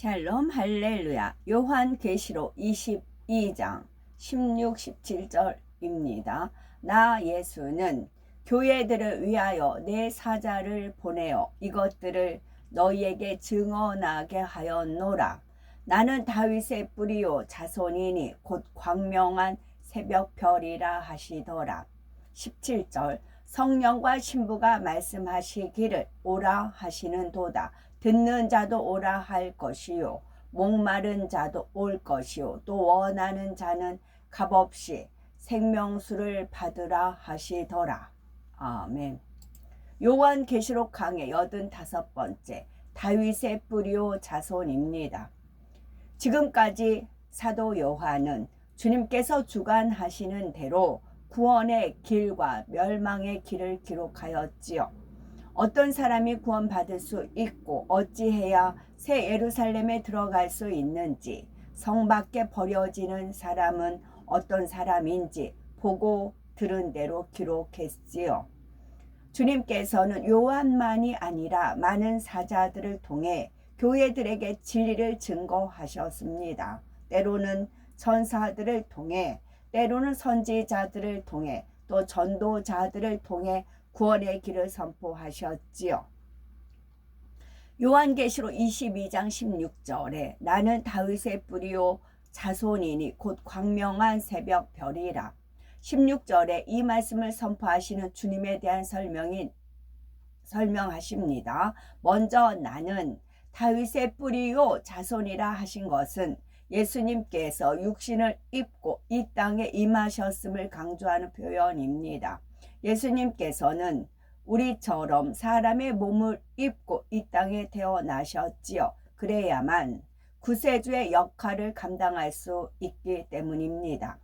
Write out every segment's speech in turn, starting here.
샬롬 할렐루야. 요한계시록 22장 16, 17절입니다. 나 예수는 교회들을 위하여 내 사자를 보내어 이것들을 너희에게 증언하게 하였노라. 나는 다윗의 뿌리요 자손이니 곧 광명한 새벽별이라 하시더라. 17절 성령과 신부가 말씀하시기를 오라 하시는 도다. 듣는 자도 오라 할 것이요 목마른 자도 올 것이요 또 원하는 자는 값없이 생명수를 받으라 하시더라. 아멘. 요한계시록 강의 85번째 다윗의 뿌리요 자손입니다. 지금까지 사도 요한은 주님께서 주관하시는 대로 구원의 길과 멸망의 길을 기록하였지요. 어떤 사람이 구원받을 수 있고 어찌해야 새 예루살렘에 들어갈 수 있는지, 성 밖에 버려지는 사람은 어떤 사람인지 보고 들은 대로 기록했지요. 주님께서는 요한만이 아니라 많은 사자들을 통해 교회들에게 진리를 증거하셨습니다. 때로는 천사들을 통해, 때로는 선지자들을 통해, 또 전도자들을 통해 구원의 길을 선포하셨지요. 요한계시록 22장 16절에 나는 다윗의 뿌리요 자손이니 곧 광명한 새벽별이라. 16절에 이 말씀을 선포하시는 주님에 대한 설명하십니다. 먼저 나는 다윗의 뿌리요 자손이라 하신 것은 예수님께서 육신을 입고 이 땅에 임하셨음을 강조하는 표현입니다. 예수님께서는 우리처럼 사람의 몸을 입고 이 땅에 태어나셨지요. 그래야만 구세주의 역할을 감당할 수 있기 때문입니다.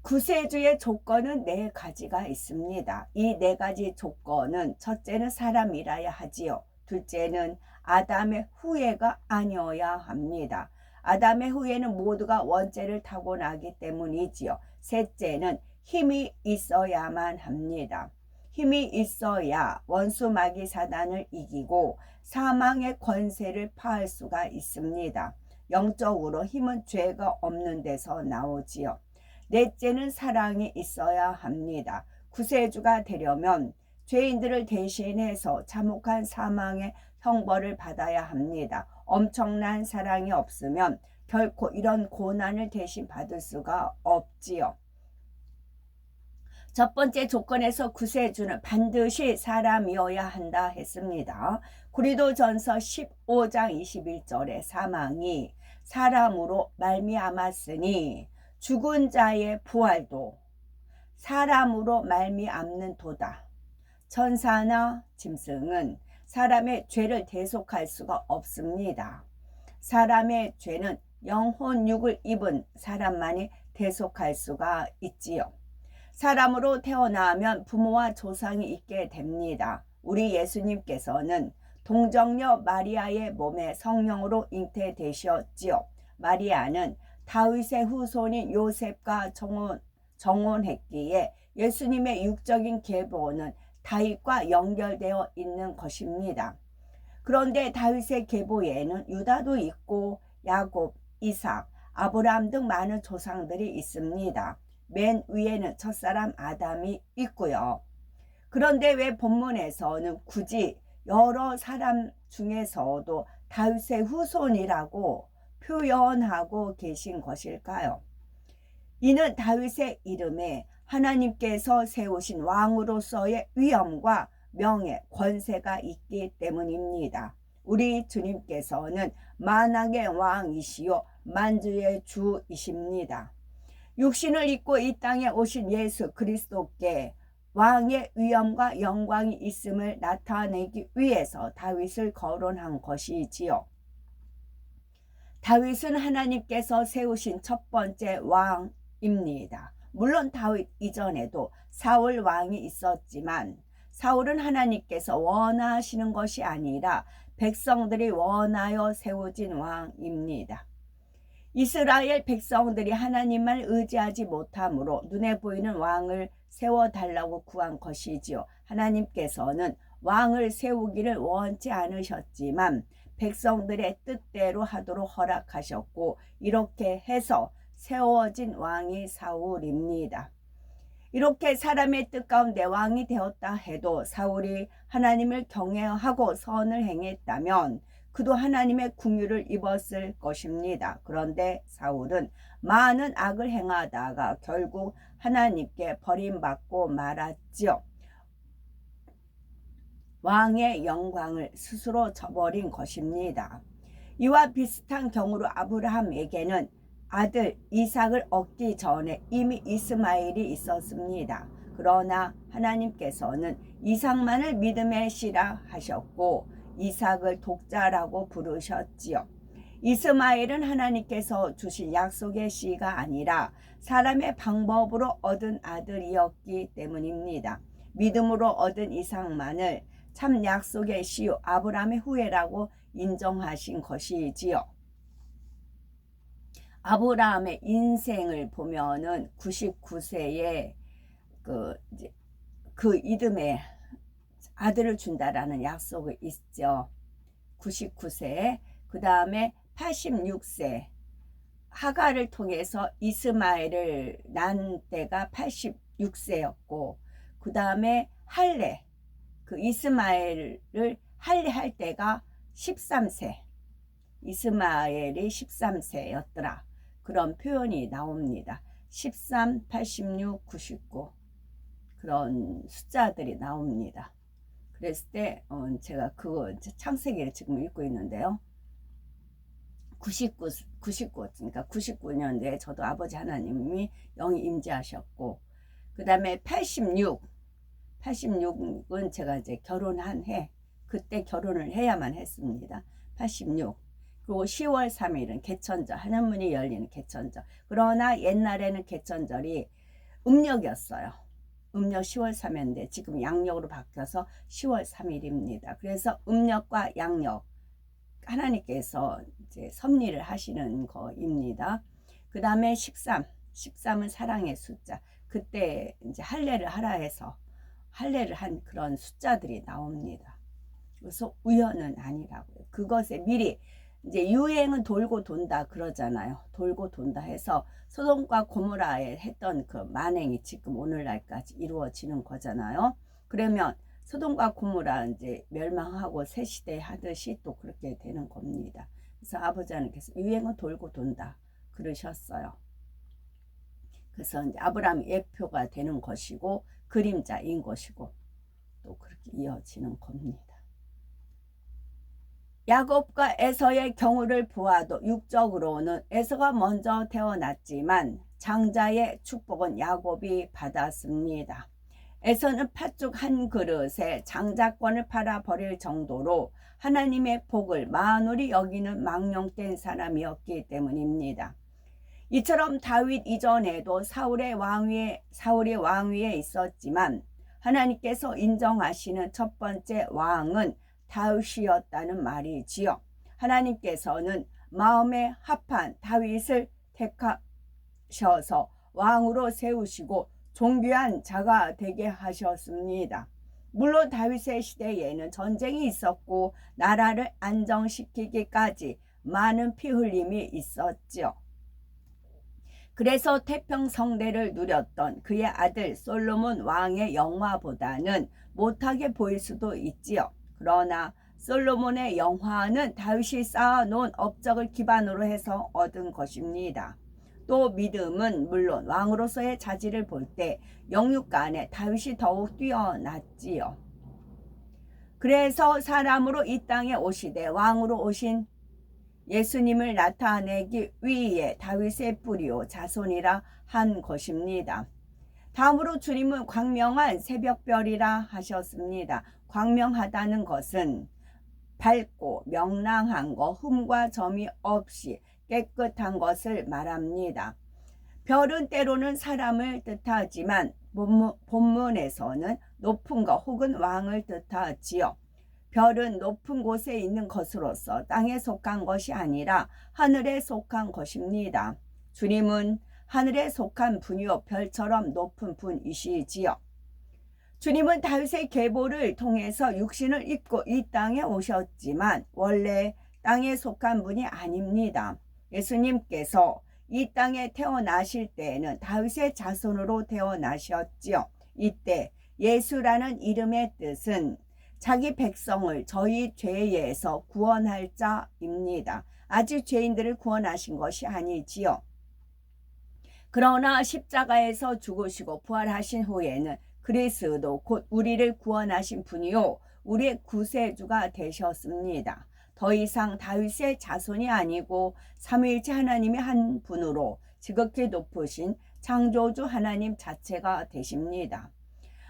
구세주의 조건은 4가지가 있습니다. 이 4가지 조건은 첫째는 사람이라야 하지요. 둘째는 아담의 후예가 아니어야 합니다. 아담의 후예는 모두가 원죄를 타고나기 때문이지요. 셋째는 힘이 있어야만 합니다. 힘이 있어야 원수 마귀 사단을 이기고 사망의 권세를 파할 수가 있습니다. 영적으로 힘은 죄가 없는 데서 나오지요. 넷째는 사랑이 있어야 합니다. 구세주가 되려면 죄인들을 대신해서 참혹한 사망의 형벌을 받아야 합니다. 엄청난 사랑이 없으면 결코 이런 고난을 대신 받을 수가 없지요. 첫 번째 조건에서 구세주는 반드시 사람이어야 한다 했습니다. 고린도전서 15장 21절에 사망이 사람으로 말미암았으니 죽은 자의 부활도 사람으로 말미암는도다. 천사나 짐승은 사람의 죄를 대속할 수가 없습니다. 사람의 죄는 영혼 육을 입은 사람만이 대속할 수가 있지요. 사람으로 태어나면 부모와 조상이 있게 됩니다. 우리 예수님께서는 동정녀 마리아의 몸에 성령으로 잉태되셨지요. 마리아는 다윗의 후손인 요셉과 정혼했기에 예수님의 육적인 계보는 다윗과 연결되어 있는 것입니다. 그런데 다윗의 계보에는 유다도 있고 야곱, 이삭, 아브라함 등 많은 조상들이 있습니다. 맨 위에는 첫사람 아담이 있고요. 그런데 왜 본문에서는 굳이 여러 사람 중에서도 다윗의 후손이라고 표현하고 계신 것일까요? 이는 다윗의 이름에 하나님께서 세우신 왕으로서의 위엄과 명예, 권세가 있기 때문입니다. 우리 주님께서는 만왕의 왕이시요 만주의 주이십니다. 육신을 입고 이 땅에 오신 예수 그리스도께 왕의 위엄과 영광이 있음을 나타내기 위해서 다윗을 거론한 것이지요. 다윗은 하나님께서 세우신 첫 번째 왕입니다. 물론 다윗 이전에도 사울 왕이 있었지만 사울은 하나님께서 원하시는 것이 아니라 백성들이 원하여 세워진 왕입니다. 이스라엘 백성들이 하나님만 의지하지 못하므로 눈에 보이는 왕을 세워달라고 구한 것이지요. 하나님께서는 왕을 세우기를 원치 않으셨지만 백성들의 뜻대로 하도록 허락하셨고 이렇게 해서 세워진 왕이 사울입니다. 이렇게 사람의 뜻 가운데 왕이 되었다 해도 사울이 하나님을 경외하고 선을 행했다면 그도 하나님의 긍휼을 입었을 것입니다. 그런데 사울은 많은 악을 행하다가 결국 하나님께 버림받고 말았지요. 왕의 영광을 스스로 저버린 것입니다. 이와 비슷한 경우로 아브라함에게는 아들 이삭을 얻기 전에 이미 이스마엘이 있었습니다. 그러나 하나님께서는 이삭만을 믿음의 씨라 하셨고 이삭을 독자라고 부르셨지요. 이스마엘은 하나님께서 주신 약속의 씨가 아니라 사람의 방법으로 얻은 아들이었기 때문입니다. 믿음으로 얻은 이삭만을 참 약속의 씨요 아브라함의 후예라고 인정하신 것이지요. 아브라함의 인생을 보면은 99세에 그 이듬해 아들을 준다라는 약속이 있죠. 99세, 그 다음에 86세 하가를 통해서 이스마엘을 낳은 때가 86세였고 그 다음에 할례, 그 이스마엘을 할례할 때가 13세, 이스마엘이 13세였더라. 그런 표현이 나옵니다. 13, 86, 99 그런 숫자들이 나옵니다. 그랬을 때 제가 그거 창세기를 지금 읽고 있는데요. 99 그러니까 99년도에 저도 아버지 하나님이 영이 임재하셨고 그 다음에 86은 제가 이제 결혼한 해 그때 결혼을 해야만 했습니다. 86 그리고 10월 3일은 개천절 하늘문이 열리는 개천절. 그러나 옛날에는 개천절이 음력이었어요. 음력 10월 3일인데 지금 양력으로 바뀌어서 10월 3일입니다. 그래서 음력과 양력 하나님께서 이제 섭리를 하시는 거입니다. 그 다음에 13은 사랑의 숫자. 그때 이제 할례를 하라 해서 할례를 한 그런 숫자들이 나옵니다. 그래서 우연은 아니라고요. 그것에 미리 이제 유행은 돌고 돈다 그러잖아요. 돌고 돈다 해서 소돔과 고모라에 했던 그 만행이 지금 오늘날까지 이루어지는 거잖아요. 그러면 소돔과 고모라 이제 멸망하고 새 시대 하듯이 또 그렇게 되는 겁니다. 그래서 아버지 하나님께서 유행은 돌고 돈다 그러셨어요. 그래서 이제 아브라함 예표가 되는 것이고 그림자인 것이고 또 그렇게 이어지는 겁니다. 야곱과 에서의 경우를 보아도 육적으로는 에서가 먼저 태어났지만 장자의 축복은 야곱이 받았습니다. 에서는 팥죽 한 그릇에 장자권을 팔아버릴 정도로 하나님의 복을 만홀히 여기는 망령된 사람이었기 때문입니다. 이처럼 다윗 이전에도 사울이 왕위에 있었지만 하나님께서 인정하시는 첫 번째 왕은 다윗이었다는 말이지요. 하나님께서는 마음에 합한 다윗을 택하셔서 왕으로 세우시고 존귀한 자가 되게 하셨습니다. 물론 다윗의 시대에는 전쟁이 있었고 나라를 안정시키기까지 많은 피 흘림이 있었지요. 그래서 태평성대를 누렸던 그의 아들 솔로몬 왕의 영화보다는 못하게 보일 수도 있지요. 그러나 솔로몬의 영화는 다윗이 쌓아놓은 업적을 기반으로 해서 얻은 것입니다. 또 믿음은 물론 왕으로서의 자질을 볼 때 영육간에 다윗이 더욱 뛰어났지요. 그래서 사람으로 이 땅에 오시되 왕으로 오신 예수님을 나타내기 위해 다윗의 뿌리요 자손이라 한 것입니다. 다음으로 주님은 광명한 새벽별이라 하셨습니다. 광명하다는 것은 밝고 명랑한 것, 흠과 점이 없이 깨끗한 것을 말합니다. 별은 때로는 사람을 뜻하지만 본문에서는 높은 것 혹은 왕을 뜻하지요. 별은 높은 곳에 있는 것으로서 땅에 속한 것이 아니라 하늘에 속한 것입니다. 주님은 하늘에 속한 분이요 별처럼 높은 분이시지요. 주님은 다윗의 계보를 통해서 육신을 입고 이 땅에 오셨지만 원래 땅에 속한 분이 아닙니다. 예수님께서 이 땅에 태어나실 때에는 다윗의 자손으로 태어나셨지요. 이때 예수라는 이름의 뜻은 자기 백성을 저희 죄에서 구원할 자입니다. 아직 죄인들을 구원하신 것이 아니지요. 그러나 십자가에서 죽으시고 부활하신 후에는 그리스도 곧 우리를 구원하신 분이요 우리의 구세주가 되셨습니다. 더 이상 다윗의 자손이 아니고 삼위일체 하나님의 한 분으로 지극히 높으신 창조주 하나님 자체가 되십니다.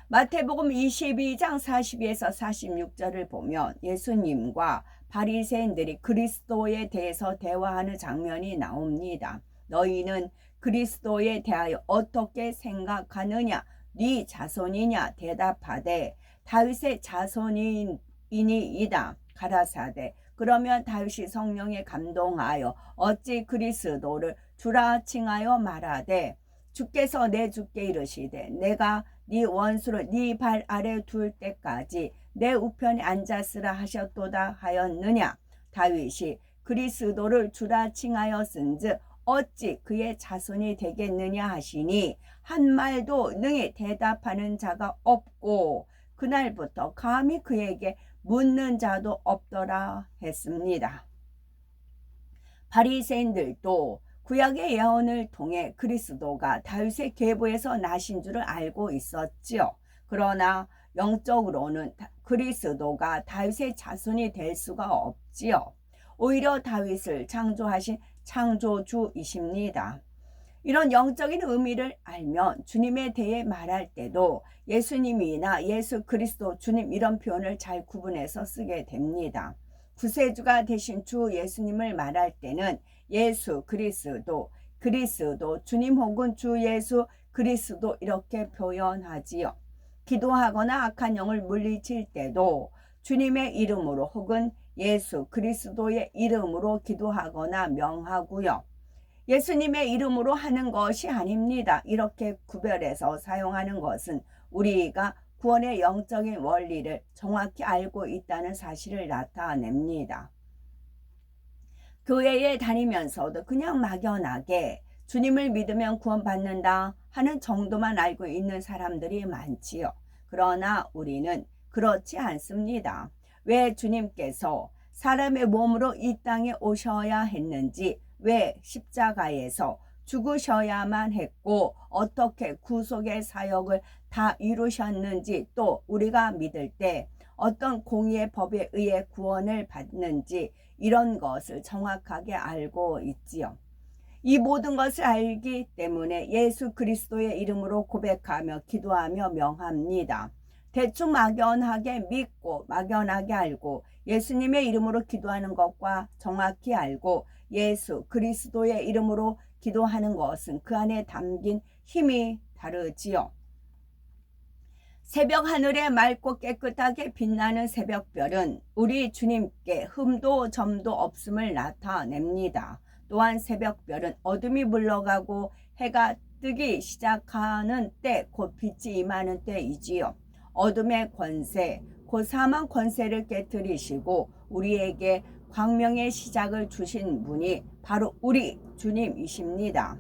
마태복음 22장 42에서 46절을 보면 예수님과 바리새인들이 그리스도에 대해서 대화하는 장면이 나옵니다. 너희는 그리스도에 대하여 어떻게 생각하느냐? 네 자손이냐? 대답하되 다윗의 자손이니이다. 가라사대 그러면 다윗이 성령에 감동하여 어찌 그리스도를 주라 칭하여 말하되 주께서 내 주께 이르시되 내가 네 원수를 네 발 아래 둘 때까지 내 우편에 앉았으라 하셨도다 하였느냐? 다윗이 그리스도를 주라 칭하였은즉 어찌 그의 자손이 되겠느냐 하시니 한 말도 능히 대답하는 자가 없고 그날부터 감히 그에게 묻는 자도 없더라 했습니다. 바리새인들도 구약의 예언을 통해 그리스도가 다윗의 계보에서 나신 줄을 알고 있었지요. 그러나 영적으로는 그리스도가 다윗의 자손이 될 수가 없지요. 오히려 다윗을 창조하신 창조주이십니다. 이런 영적인 의미를 알면 주님에 대해 말할 때도 예수님이나 예수 그리스도 주님 이런 표현을 잘 구분해서 쓰게 됩니다. 구세주가 되신 주 예수님을 말할 때는 예수 그리스도, 그리스도 주님 혹은 주 예수 그리스도 이렇게 표현하지요. 기도하거나 악한 영을 물리칠 때도 주님의 이름으로 혹은 예수 그리스도의 이름으로 기도하거나 명하고요. 예수님의 이름으로 하는 것이 아닙니다. 이렇게 구별해서 사용하는 것은 우리가 구원의 영적인 원리를 정확히 알고 있다는 사실을 나타냅니다. 교회에 다니면서도 그냥 막연하게 주님을 믿으면 구원받는다 하는 정도만 알고 있는 사람들이 많지요. 그러나 우리는 그렇지 않습니다. 왜 주님께서 사람의 몸으로 이 땅에 오셔야 했는지, 왜 십자가에서 죽으셔야만 했고 어떻게 구속의 사역을 다 이루셨는지, 또 우리가 믿을 때 어떤 공의의 법에 의해 구원을 받는지 이런 것을 정확하게 알고 있지요. 이 모든 것을 알기 때문에 예수 그리스도의 이름으로 고백하며 기도하며 명합니다. 대충 막연하게 믿고 막연하게 알고 예수님의 이름으로 기도하는 것과 정확히 알고 예수 그리스도의 이름으로 기도하는 것은 그 안에 담긴 힘이 다르지요. 새벽 하늘에 맑고 깨끗하게 빛나는 새벽별은 우리 주님께 흠도 점도 없음을 나타냅니다. 또한 새벽별은 어둠이 물러가고 해가 뜨기 시작하는 때, 곧 빛이 임하는 때이지요. 어둠의 권세, 곧 사망 권세를 깨뜨리시고 우리에게 광명의 시작을 주신 분이 바로 우리 주님이십니다.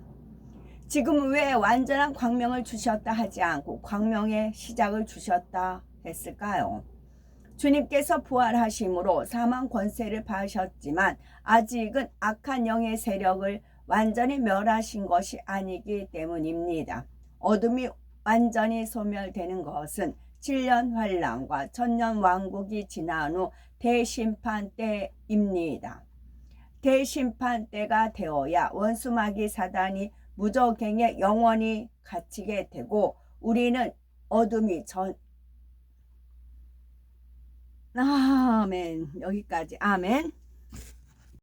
지금 왜 완전한 광명을 주셨다 하지 않고 광명의 시작을 주셨다 했을까요? 주님께서 부활하심으로 사망 권세를 파하셨지만 아직은 악한 영의 세력을 완전히 멸하신 것이 아니기 때문입니다. 어둠이 완전히 소멸되는 것은 7년 환란과 1000년 왕국이 지난 후 대심판 때입니다. 대심판 때가 되어야 원수마귀 사단이 무저갱에 영원히 갇히게 되고 우리는 어둠이 아멘. 여기까지. 아멘.